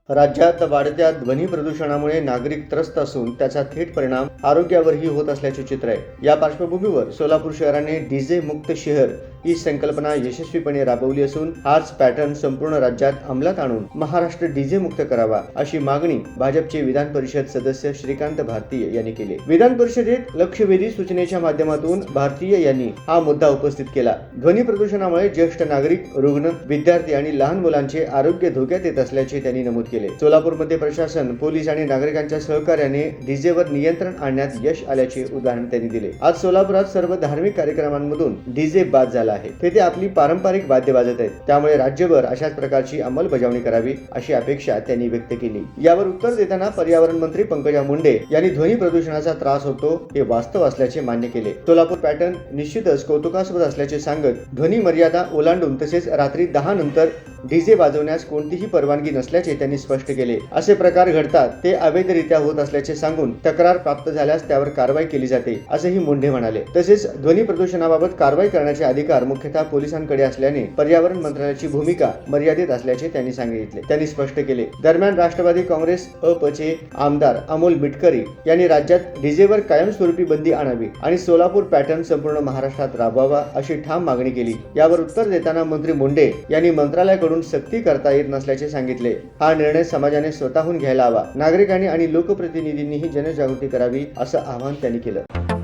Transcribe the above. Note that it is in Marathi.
राज्यात वाढत्या ध्वनी प्रदूषणामुळे नागरिक त्रस्त असून त्याचा थेट परिणाम आरोग्यावरही होत असल्याचे चित्र आहे। या पार्श्वभूमीवर सोलापूर शहराने डीजे मुक्त शहर ही संकल्पना यशस्वीपणे राबवली असून हाच पॅटर्न संपूर्ण राज्यात अंमलात आणून महाराष्ट्र डीजे मुक्त करावा अशी मागणी भाजपचे विधान परिषद सदस्य श्रीकांत भारतीय यांनी केली। विधान परिषदेत लक्षवेधी सूचनेच्या माध्यमातून भारतीय यांनी हा मुद्दा उपस्थित केला। ध्वनी प्रदूषणामुळे ज्येष्ठ नागरिक, रुग्ण, विद्यार्थी आणि लहान मुलांचे आरोग्य धोक्यात येत असल्याचे त्यांनी नमूद केले। सोलापूरमध्ये प्रशासन, पोलीस आणि नागरिकांच्या सहकार्याने डीजेवर नियंत्रण आणण्यात यश आल्याचे उदाहरण त्यांनी दिले। आज सोलापुरात सर्व धार्मिक कार्यक्रमांमधून डीजे बाद झाला आहे। तेथे आपली पारंपरिक वाद्य वाजत आहेत, त्यामुळे राज्यभर अशाच प्रकारची अंमलबजावणी करावी अशी अपेक्षा त्यांनी व्यक्त केली। यावर उत्तर देताना पर्यावरण मंत्री पंकजा मुंडे यांनी ध्वनी प्रदूषणाचा त्रास होतो हे वास्तव असल्याचे मान्य केले। सोलापूर पॅटर्न निश्चितच कौतुकास्पद असल्याचे सांगत ध्वनी मर्यादा ओलांडून तसेच रात्री 10 नंतर डीजे वाजवण्यास कोणतीही परवानगी नसल्याचे त्यांनी स्पष्ट केले। असे प्रकार घडतात ते अवैधरित्या होत असल्याचे सांगून तक्रार प्राप्त झाल्यास त्यावर कारवाई केली जाते असेही मुंडे म्हणाले। तसेच ध्वनी प्रदूषणाबाबत कारवाई करण्याचे अधिकार मुख्यतः पोलिसांकडे असल्याने पर्यावरण मंत्रालयाची भूमिका मर्यादित असल्याचे त्यांनी सांगितले। त्यांनी स्पष्ट केले। दरम्यान राष्ट्रवादी काँग्रेस अपचे आमदार अमोल मिटकरी यांनी राज्यात डीजेवर कायमस्वरूपी बंदी आणावी आणि सोलापूर पॅटर्न संपूर्ण महाराष्ट्रात राबवावा अशी ठाम मागणी केली। यावर उत्तर देताना मंत्री मुंडे यांनी मंत्रालयाकडून सक्ती करता येत नसल्याचे सांगितले। हा निर्णय समाजाने स्वतःहून घ्यायला हवा। नागरिकांनी आणि लोकप्रतिनिधींनीही जनजागृती करावी असं आवाहन त्यांनी केलं।